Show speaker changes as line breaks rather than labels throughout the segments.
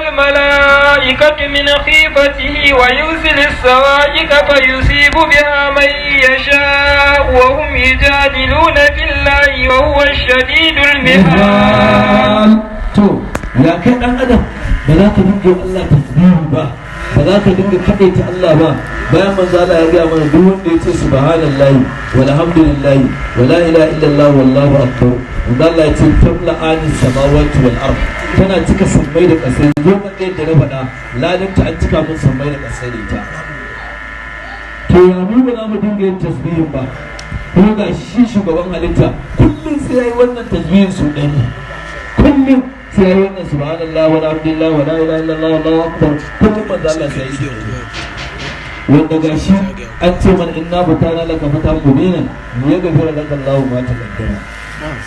الملائكة من خيفته ويرسل الصواعق فيصيب بها من يشاء وهم يجادلون في الله وهو الشديد المحال.
يا كان أدم بلا تدنج الله تسبيح با بلا تدنج كديت الله با bayan manzo Allah ya ga mana duk wanda yace subhanallahi walhamdulillahi wala ilaha illallah wallahu akbar manzo Allah ya ce tabla anis samawati wal ard tana cika sammai da ƙasai wannan da yadda na faɗa ladanta an cika mun sammai da ƙasai da ita to ya mu ba za mu dinga yin tasbihin ba ko ga shi shugaban halitta kullum sai yayi wannan tasbihin su ɗani kullum sai yayi wannan subhanallah walhamdulillah wala ilaha illallah wallahu akbar kullum manzo Allah sai yi wanda gashi an ce mana inna batana laka fatan mubinan ya gafara laka Allah ma taqaddama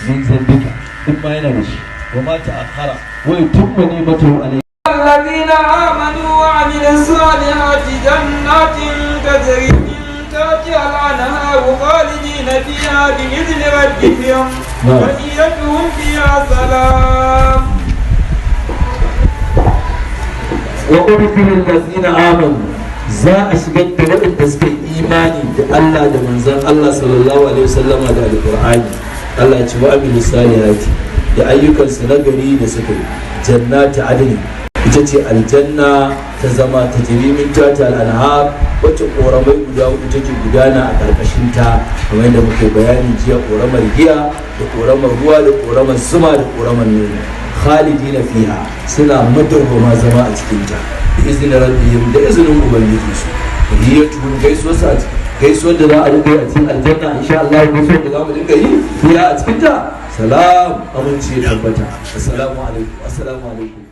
min zambika in ma yana da shi wa ma ta'akhara wa yutimmu ni'matahu alayhi
الذين آمنوا وعملوا الصالحات جنات تجري من تحتها الأنهار خالدين فيها بإذن ربهم تحيتهم فيها سلام.
وأدخل الذين آمنوا za a shigar da waɗanda suka yi imani da Allah da manzon Allah sallallahu alaihi wasallam da alqur'ani. Allah ya ce wa amilu salihati da ayyukansu na gari da suka yi jannati adni ita ce aljanna ta zama ta jirimin tata al'anhar wacce ƙoramai guda hudu take gudana a ƙarƙashin ta kamar yadda muke bayani jiya ƙoramar giya da ƙoramar ruwa da ƙoramar zuma da ƙoramar nono khalidina fiha suna madawwama zama a cikin ta da izinin rabbihim da izinin ubangiji su hiyatuhum gaisuwar da za a dinga yi a cikin aljanna insha Allah gaisuwar da za mu dinga yi fiya a cikin ta salam aminci ya tabbata assalamu alaikum